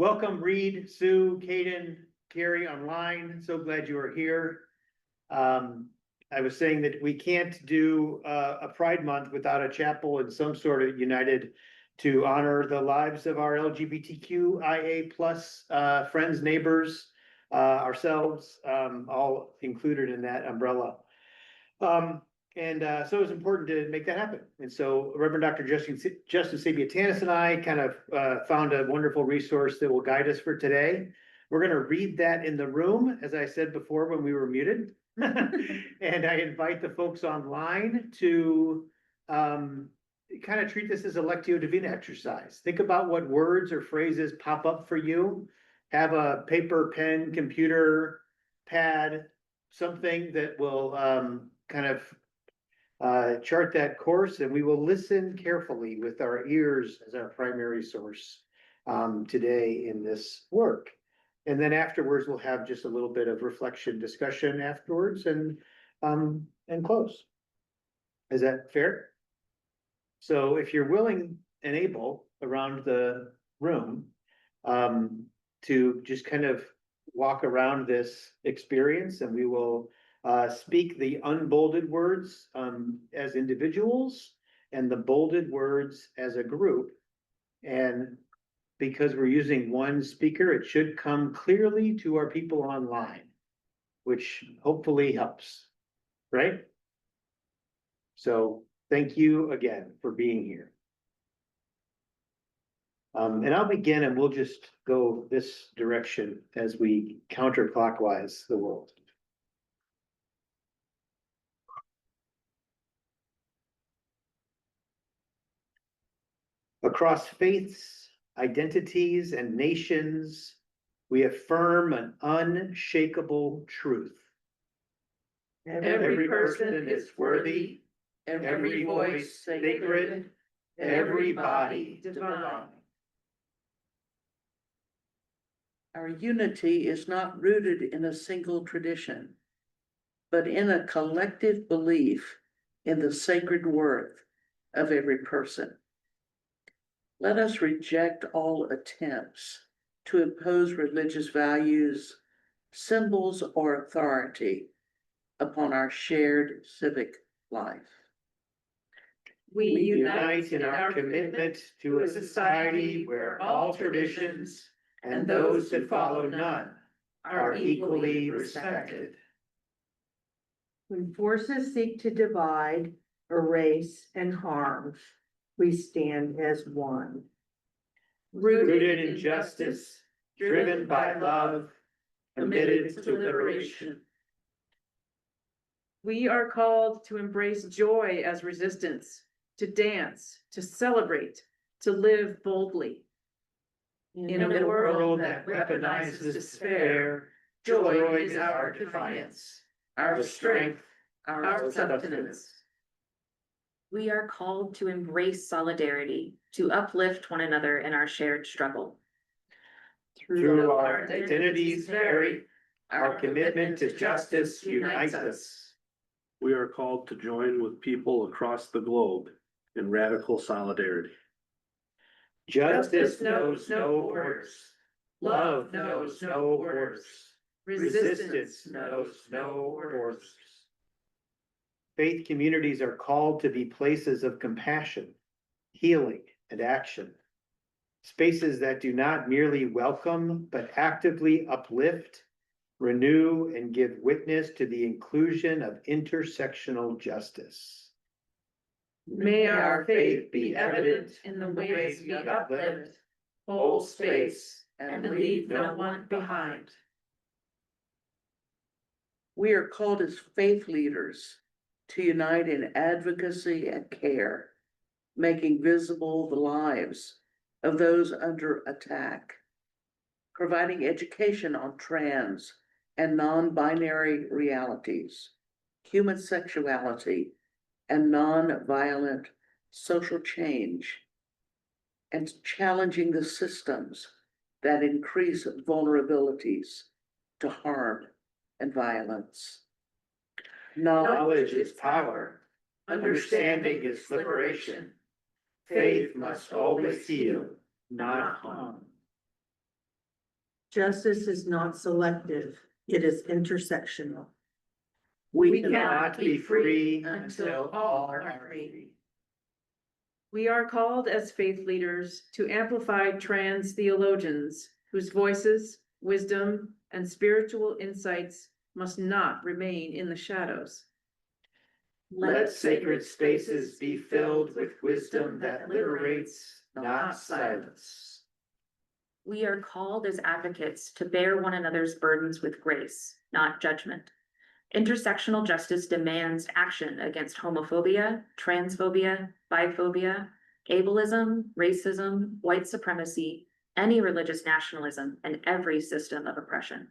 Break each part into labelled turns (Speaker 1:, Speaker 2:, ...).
Speaker 1: Welcome, Reed, Sue, Caden, Carrie online. So glad you are here. I was saying that we can't do a Pride Month without a chapel and some sort of united to honor the lives of our LGBTQIA plus friends, neighbors, ourselves, all included in that umbrella. So it's important to make that happen. And so Reverend Dr. Justin Sabiatanis and I kind of found a wonderful resource that will guide us for today. We're going to read that in the room, as I said before when we were muted. And I invite the folks online to kind of treat this as a Lectio Divina exercise. Think about what words or phrases pop up for you. Have a paper, pen, computer, pad, something that will kind of chart that course, and we will listen carefully with our ears as our primary source today in this work. And then afterwards, we'll have just a little bit of reflection discussion afterwards and close. Is that fair? So if you're willing and able around the room to just kind of walk around this experience, and we will speak the unbolded words as individuals and the bolded words as a group. And because we're using one speaker, it should come clearly to our people online, which hopefully helps, right? So thank you again for being here. And I'll begin and we'll just go this direction as we counterclockwise the world. Across faiths, identities, and nations, we affirm an unshakable truth. Every person is worthy, every voice sacred, every body divine.
Speaker 2: Our unity is not rooted in a single tradition, but in a collective belief in the sacred worth of every person. Let us reject all attempts to impose religious values, symbols, or authority upon our shared civic life.
Speaker 1: We unite in our commitment to a society where all traditions and those that follow none are equally respected.
Speaker 3: When forces seek to divide, erase, and harm, we stand as one.
Speaker 1: Rooted in justice, driven by love, committed to liberation.
Speaker 4: We are called to embrace joy as resistance, to dance, to celebrate, to live boldly. In a world that weaponizes despair, joy is our defiance, our strength, our sustenance.
Speaker 5: We are called to embrace solidarity, to uplift one another in our shared struggle.
Speaker 1: Through our identities vary, our commitment to justice unites us.
Speaker 6: We are called to join with people across the globe in radical solidarity.
Speaker 1: Justice knows no borders. Love knows no borders. Resistance knows no borders. Faith communities are called to be places of compassion, healing, and action. Spaces that do not merely welcome, but actively uplift, renew, and give witness to the inclusion of intersectional justice.
Speaker 4: May our faith be evident in the ways we uplift, hold space, and leave no one behind.
Speaker 2: We are called as faith leaders to unite in advocacy and care, making visible the lives of those under attack, providing education on trans and non-binary realities, human sexuality, and non-violent social change, and challenging the systems that increase vulnerabilities to harm and violence.
Speaker 1: Knowledge is power. Understanding is liberation. Faith must always heal, not harm.
Speaker 3: Justice is not selective, it is intersectional.
Speaker 2: We
Speaker 1: Cannot be free until all are free.
Speaker 4: We are called as faith leaders to amplify trans theologians whose voices, wisdom, and spiritual insights must not remain in the shadows.
Speaker 1: Let sacred spaces be filled with wisdom that liberates, not silence.
Speaker 5: We are called as advocates to bear one another's burdens with grace, not judgment. Intersectional justice demands action against homophobia, transphobia, biphobia, ableism, racism, white supremacy, any religious nationalism, and every system of oppression.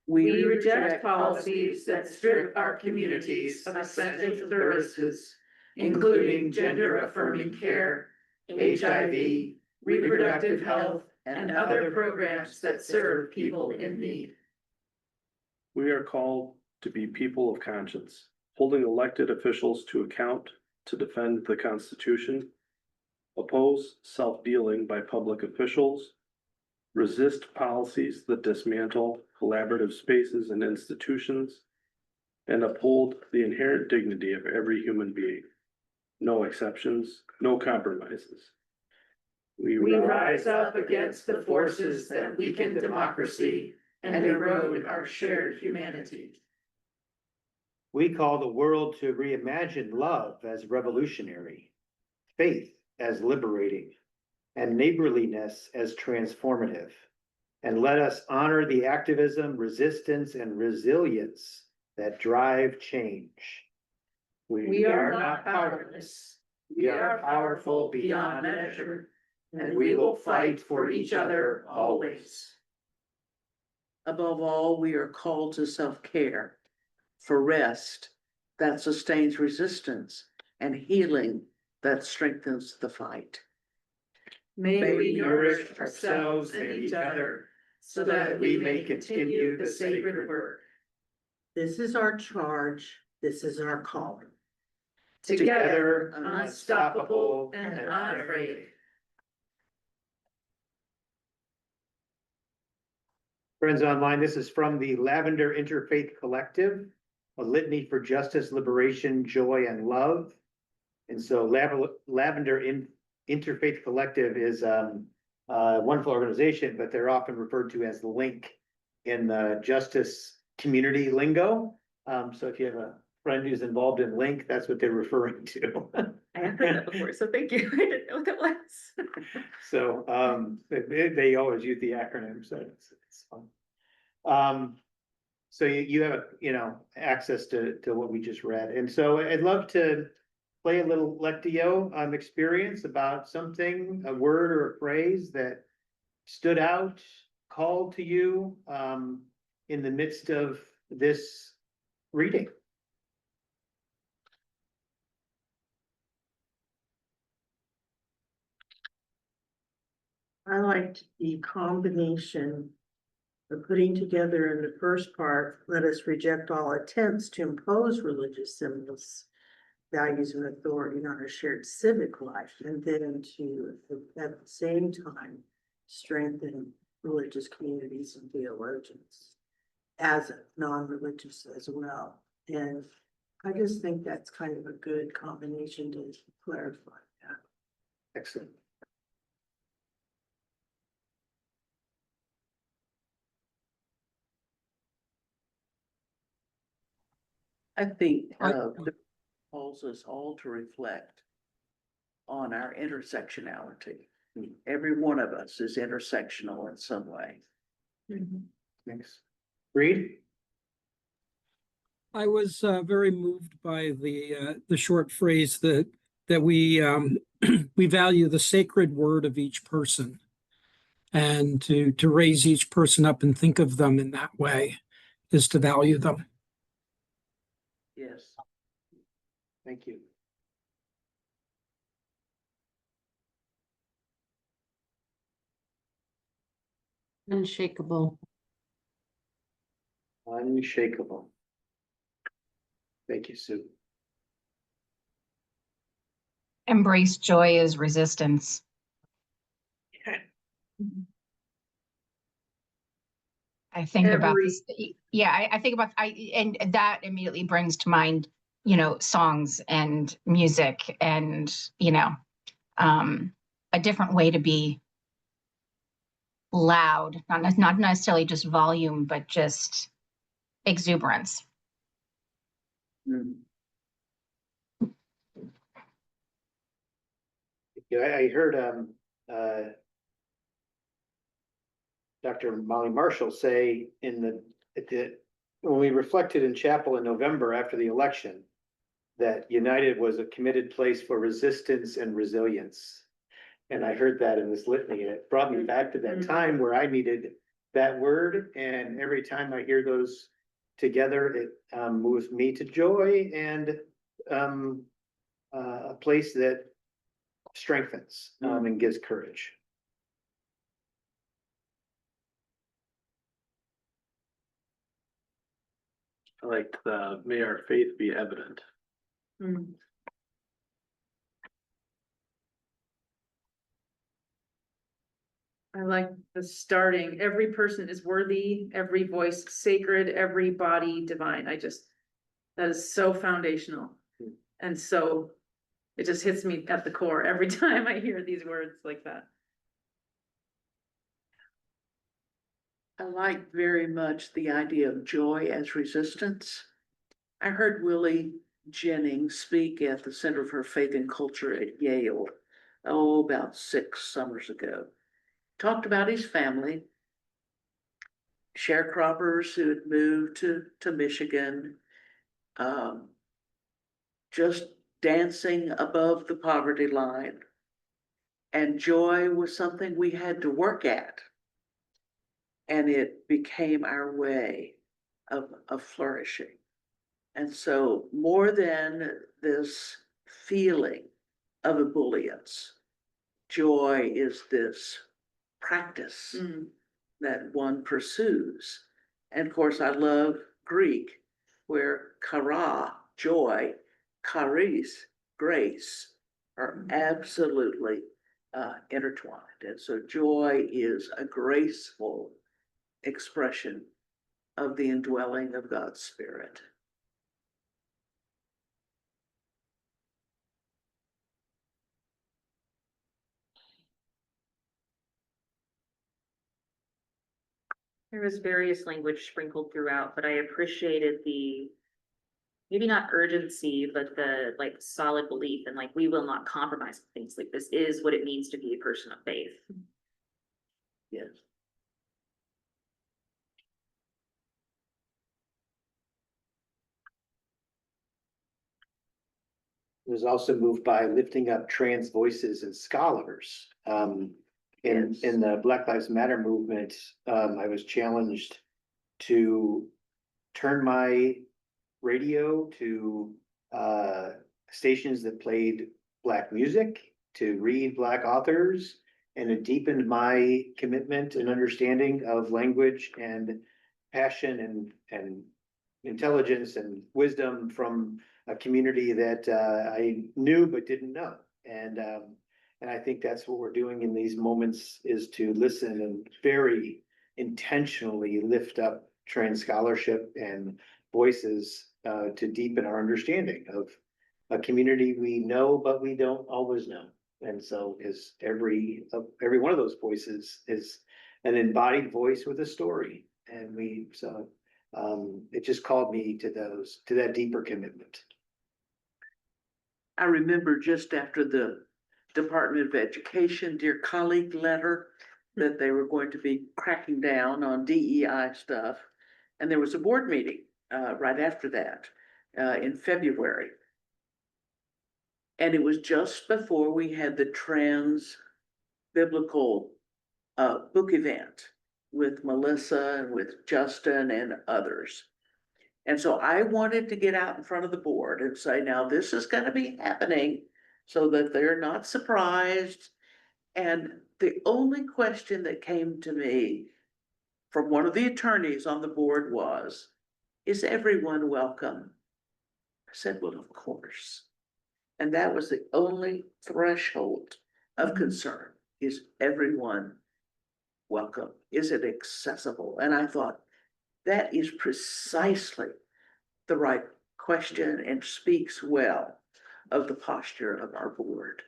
Speaker 4: We reject policies that strip our communities of essential services, including gender-affirming care, HIV, reproductive health, and other programs that serve people in need.
Speaker 6: We are called to be people of conscience, holding elected officials to account to defend the Constitution, oppose self-dealing by public officials, resist policies that dismantle collaborative spaces and institutions, and uphold the inherent dignity of every human being. No exceptions, no compromises.
Speaker 4: We rise up against the forces that weaken democracy and erode our shared humanity.
Speaker 1: We call the world to reimagine love as revolutionary, faith as liberating, and neighborliness as transformative. And let us honor the activism, resistance, and resilience that drive change.
Speaker 4: We are not powerless. We are powerful beyond measure, and we will fight for each other always.
Speaker 2: Above all, we are called to self-care, for rest that sustains resistance, and healing that strengthens the fight.
Speaker 4: May we nourish ourselves and each other so that we may continue the sacred work.
Speaker 3: This is our charge, this is our calling.
Speaker 4: Together, unstoppable and unafraid.
Speaker 1: Friends online, this is from the Lavender Interfaith Collective, a litany for justice, liberation, joy, and love. And so Lavender Interfaith Collective is a wonderful organization, but they're often referred to as the Link in the justice community lingo. So if you have a friend who's involved in Link, that's what they're referring to.
Speaker 5: I have heard that before, so thank you. I didn't know what that was.
Speaker 1: So they always use the acronym, so it's fun. So you have, access to what we just read. And so I'd love to play a little Lectio experience about something, a word or a phrase that stood out, called to you in the midst of this reading.
Speaker 3: I liked the combination of putting together in the first part, let us reject all attempts to impose religious symbols, values, and authority on our shared civic life, and then to, at the same time, strengthen religious communities and theologians as non-religious as well. And I just think that's kind of a good combination to clarify that.
Speaker 1: Excellent.
Speaker 2: I think the calls us all to reflect on our intersectionality. Every one of us is intersectional in some way.
Speaker 1: Thanks. Reed?
Speaker 7: I was very moved by the short phrase that we we value the sacred word of each person, and to raise each person up and think of them in that way is to value them.
Speaker 2: Yes.
Speaker 1: Thank you.
Speaker 8: Unshakable.
Speaker 1: Unshakable. Thank you, Sue.
Speaker 8: Embrace joy as resistance. I think about
Speaker 2: Every-
Speaker 8: this, yeah, I think about, and that immediately brings to mind, you know, songs and music and, you know, a different way to be loud, not necessarily just volume, but just exuberance.
Speaker 2: Hmm.
Speaker 1: Yeah, I heard, Dr. Molly Marshall say when we reflected in chapel in November after the election, that United was a committed place for resistance and resilience. And I heard that in this litany, and it brought me back to that time where I needed that word, and every time I hear those together, it moves me to joy and a place that strengthens and gives courage.
Speaker 6: I like the, may our faith be evident.
Speaker 4: Mm. I like the starting, every person is worthy, every voice sacred, every body divine. That is so foundational. And so it just hits me at the core every time I hear these words like that.
Speaker 2: I like very much the idea of joy as resistance. I heard Willie Jennings speak at the Center for Faith and Culture at Yale, about 6 summers ago. Talked about his family, sharecroppers who had moved to Michigan, just dancing above the poverty line. And joy was something we had to work at. And it became our way of flourishing. And so more than this feeling of ebullience, joy is this practice that one pursues. And of course, I love Greek, where chara, joy, charis, grace, are absolutely intertwined. And so joy is a graceful expression of the indwelling of God's Spirit.
Speaker 5: There was various language sprinkled throughout, but I appreciated the, maybe not urgency, but the like solid belief and like, we will not compromise with things. Like this is what it means to be a person of faith.
Speaker 2: Yes.
Speaker 1: Was also moved by lifting up trans voices and scholars. In the Black Lives Matter movement, I was challenged to turn my radio to stations that played Black music, to read Black authors, and it deepened my commitment and understanding of language and passion and intelligence and wisdom from a community that I knew but didn't know. And I think that's what we're doing in these moments, is to listen and very intentionally lift up trans scholarship and voices to deepen our understanding of a community we know but we don't always know. And so is every one of those voices is an embodied voice with a story. And it just called me to that deeper commitment.
Speaker 2: I remember just after the Department of Education Dear Colleague letter that they were going to be cracking down on DEI stuff. And there was a board meeting right after that in February. And it was just before we had the trans biblical book event with Melissa and with Justin and others. And so I wanted to get out in front of the board and say, now this is going to be happening so that they're not surprised. And the only question that came to me from one of the attorneys on the board was, is everyone welcome? I said, well, of course. And that was the only threshold of concern, is everyone welcome? Is it accessible? And I thought, that is precisely the right question and speaks well of the posture of our board.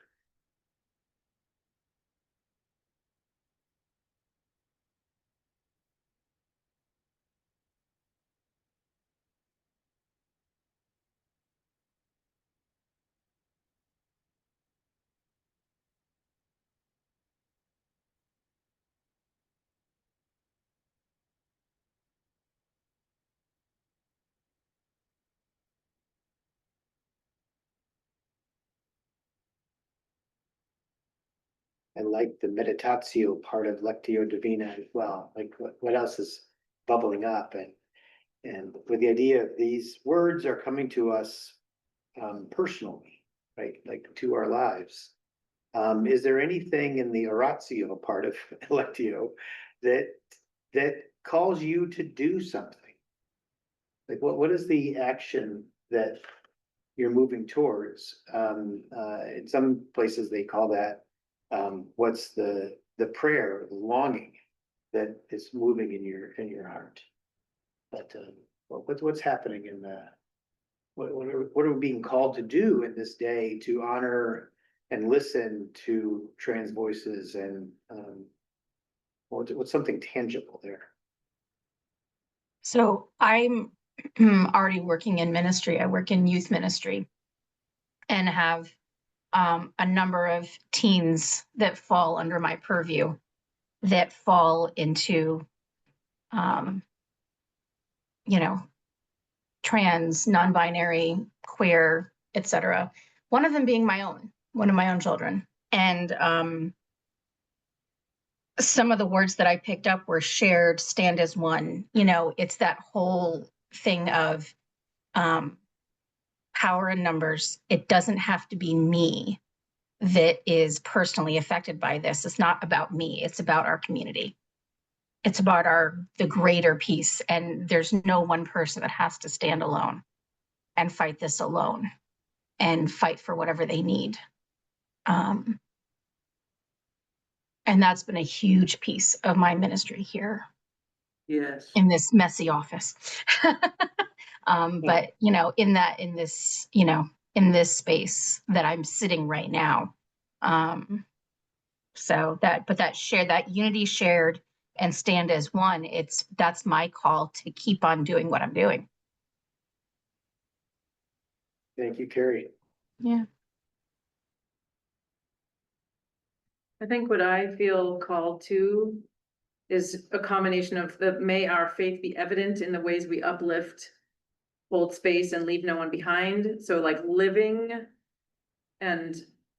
Speaker 1: I like the meditatio part of Lectio Divina as well, like what else is bubbling up, and with the idea of these words are coming to us personally, right, like to our lives. Is there anything in the oratio part of Lectio that calls you to do something? Like what is the action that you're moving towards? In some places they call that what's the prayer, the longing that is moving in your heart. But what's happening in the what are we being called to do in this day to honor and listen to trans voices, and what's something tangible there?
Speaker 8: So I'm already working in ministry. I work in youth ministry and have a number of teens that fall under my purview that fall into, you know, trans, non-binary, queer, etc. One of them being one of my own children. And some of the words that I picked up were shared, stand as one. You know, it's that whole thing of power in numbers. It doesn't have to be me that is personally affected by this. It's not about me. It's about our community. It's about the greater piece. And there's no one person that has to stand alone and fight this alone and fight for whatever they need. And that's been a huge piece of my ministry here.
Speaker 2: Yes.
Speaker 8: In this messy office. But you know, in this space that I'm sitting right now. So that unity shared and stand as one, that's my call to keep on doing what I'm doing.
Speaker 1: Thank you, Carrie.
Speaker 8: Yeah.
Speaker 4: I think what I feel called to is a combination of may our faith be evident in the ways we uplift, hold space, and leave no one behind. So like living and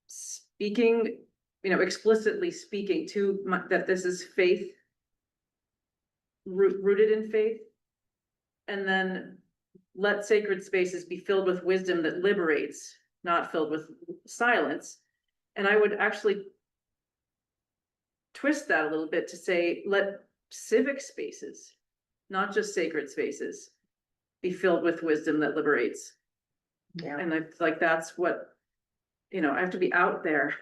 Speaker 4: speaking, explicitly speaking to that this is faith, rooted in faith. And then let sacred spaces be filled with wisdom that liberates, not filled with silence. And I would actually twist that a little bit to say, let civic spaces, not just sacred spaces, be filled with wisdom that liberates.
Speaker 2: Yeah.
Speaker 4: And I like that's what, I have to be out there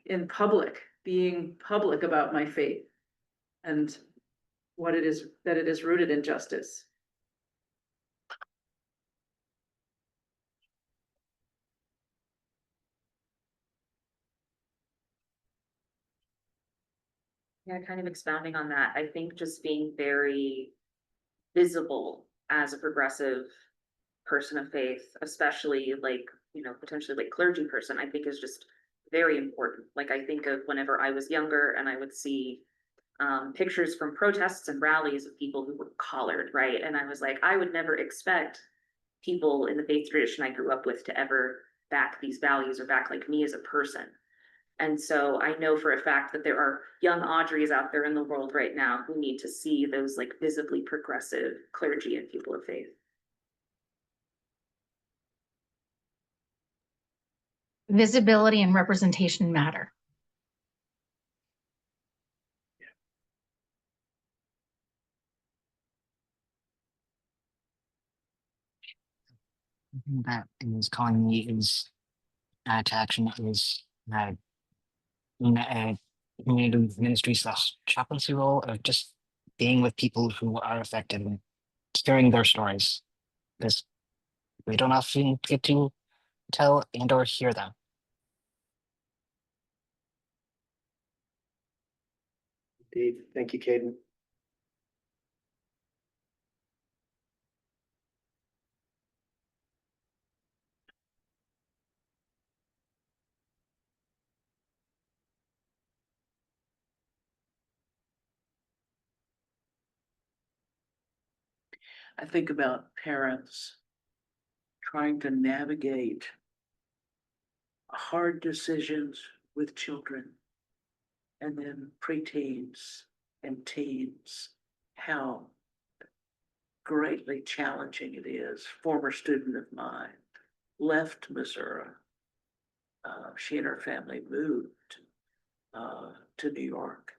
Speaker 4: in public, being public about my faith and what it is, that it is rooted in justice.
Speaker 5: Yeah, kind of expounding on that, I think just being very visible as a progressive person of faith, especially like, potentially like clergy person, I think is just very important. Like I think of whenever I was younger and I would see pictures from protests and rallies of people who were collared, right? And I was like, I would never expect people in the faith tradition I grew up with to ever back these values or back like me as a person. And so I know for a fact that there are young Audreys out there in the world right now who need to see those like visibly progressive clergy and people of faith.
Speaker 8: Visibility and representation matter.
Speaker 9: That is calling me is to action is being community ministry slash chaplaincy role of just being with people who are affected and hearing their stories, because we don't often get to tell and or hear them.
Speaker 1: Dave, thank you, Caden.
Speaker 2: I think about parents trying to navigate hard decisions with children. And then preteens and teens, how greatly challenging it is. Former student of mine left Missouri. She and her family moved to New York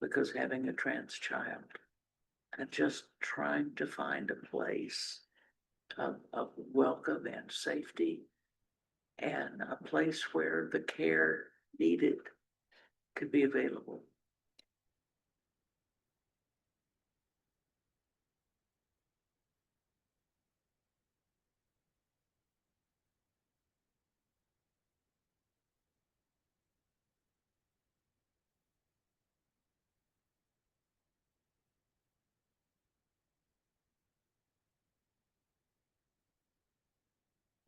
Speaker 2: because having a trans child and just trying to find a place of welcome and safety and a place where the care needed could be available.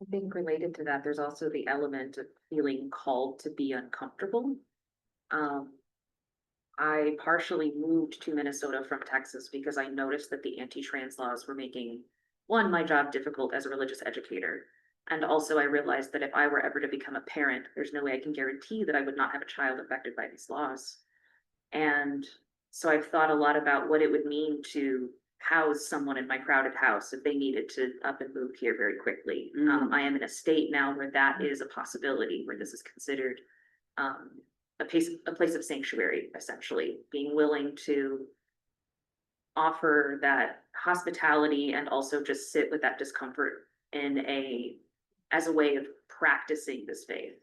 Speaker 5: I think related to that, there's also the element of feeling called to be uncomfortable. I partially moved to Minnesota from Texas because I noticed that the anti-trans laws were making, one, my job difficult as a religious educator. And also I realized that if I were ever to become a parent, there's no way I can guarantee that I would not have a child affected by these laws. And so I've thought a lot about what it would mean to house someone in my crowded house if they needed to up and move here very quickly. I am in a state now where that is a possibility, where this is considered a place of sanctuary, essentially, being willing to offer that hospitality and also just sit with that discomfort as a way of practicing this faith.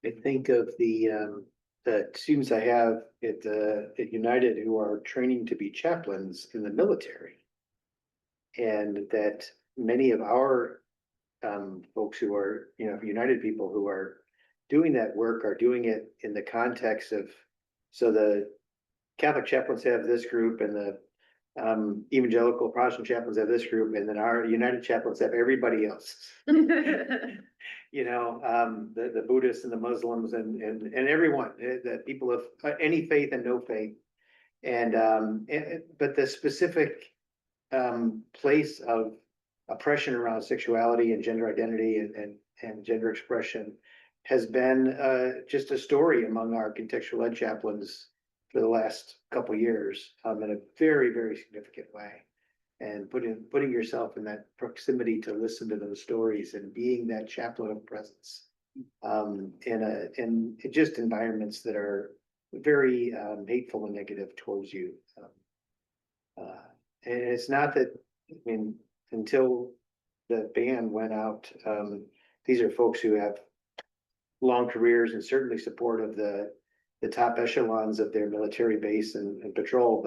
Speaker 1: I think of the students I have at United who are training to be chaplains in the military. And that many of our folks who are, United people who are doing that work are doing it in the context of, so the Catholic chaplains have this group and the evangelical Protestant chaplains have this group, and then our United chaplains have everybody else. The Buddhists and the Muslims and everyone, the people of any faith and no faith. But the specific place of oppression around sexuality and gender identity and gender expression has been just a story among our contextual ed chaplains for the last couple of years in a very, very significant way. And putting yourself in that proximity to listen to those stories and being that chaplain of presence in just environments that are very hateful and negative towards you. And it's not that, until the ban went out, these are folks who have long careers and certainly support of the top echelons of their military base and patrol,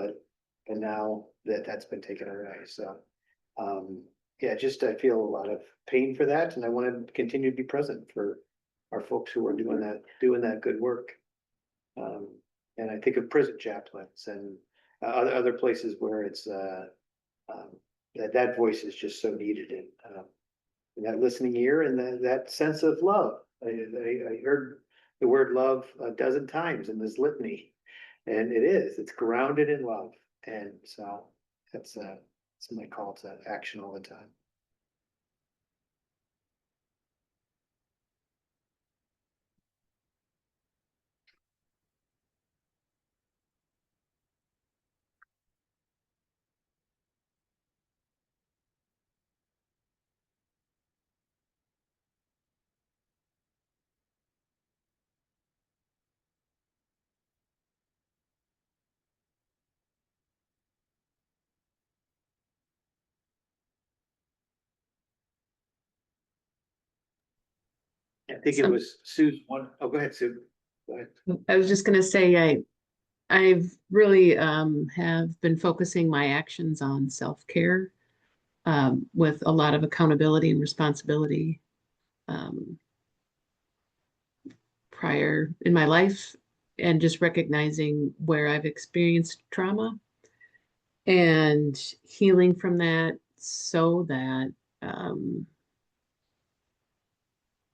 Speaker 1: and now that's been taken away. So I feel a lot of pain for that, and I want to continue to be present for our folks who are doing that good work. And I think of prison chaplains and other places where it's that voice is just so needed, and that listening ear and that sense of love. I heard the word love a dozen times in this litany, and it's grounded in love. And so that's my call to action all the time. I think it was Sue's one. Oh, go ahead, Sue. Go ahead.
Speaker 10: I was just gonna say, I've really have been focusing my actions on self-care with a lot of accountability and responsibility prior in my life, and just recognizing where I've experienced trauma and healing from that so that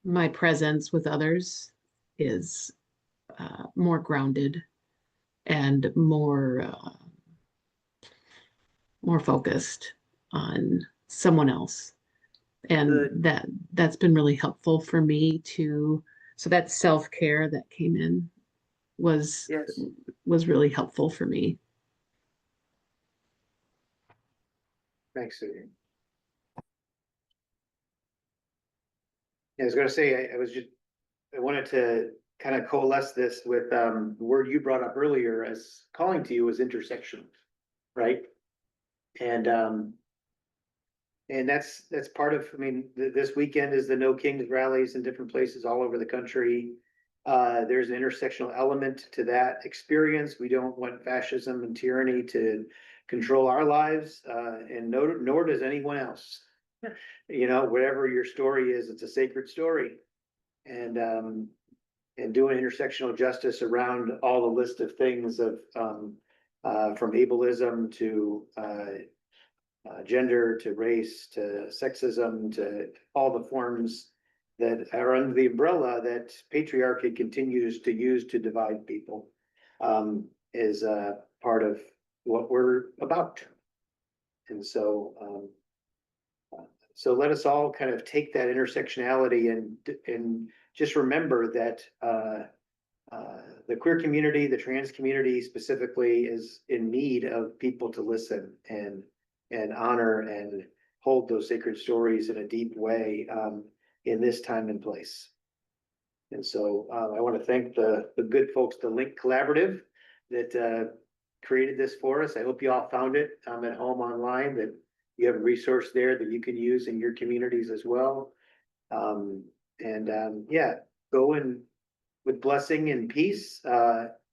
Speaker 10: my presence with others is more grounded and more focused on someone else. And
Speaker 2: Good.
Speaker 10: that's been really helpful for me to, so that self-care that came in was
Speaker 2: Yes.
Speaker 10: was really helpful for me.
Speaker 1: Thanks, Sue. I was gonna say, I wanted to kind of coalesce this with, the word you brought up earlier as calling to you was intersection, right? And that's part of, I mean, this weekend is the No Kings rallies in different places all over the country. There's an intersectional element to that experience. We don't want fascism and tyranny to control our lives, and nor does anyone else. You know, whatever your story is, it's a sacred story. And doing intersectional justice around all the list of things of, from ableism to, gender to race to sexism to all the forms that are under the umbrella that patriarchy continues to use to divide people, is part of what we're about. And so, so let us all kind of take that intersectionality and just remember that the queer community, the trans community specifically, is in need of people to listen and honor and hold those sacred stories in a deep way, in this time and place. And so I want to thank the good folks, the Link Collaborative, that created this for us. I hope you all found it at home online, that you have a resource there that you can use in your communities as well. Yeah, go in with blessing and peace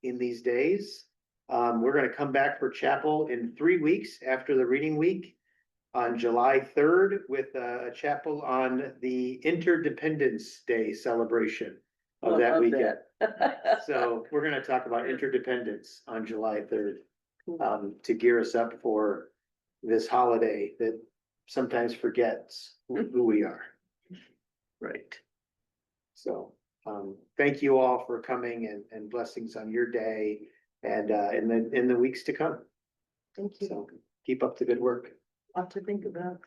Speaker 1: in these days. We're going to come back for chapel in 3 weeks after the reading week on July 3rd with a chapel on the Interdependence Day celebration of that weekend. So we're going to talk about interdependence on July 3rd to gear us up for this holiday that sometimes forgets who we are.
Speaker 2: Right.
Speaker 1: So thank you all for coming, and blessings on your day and in the weeks to come.
Speaker 3: Thank you.
Speaker 1: So keep up the good work.
Speaker 3: Lot to think about.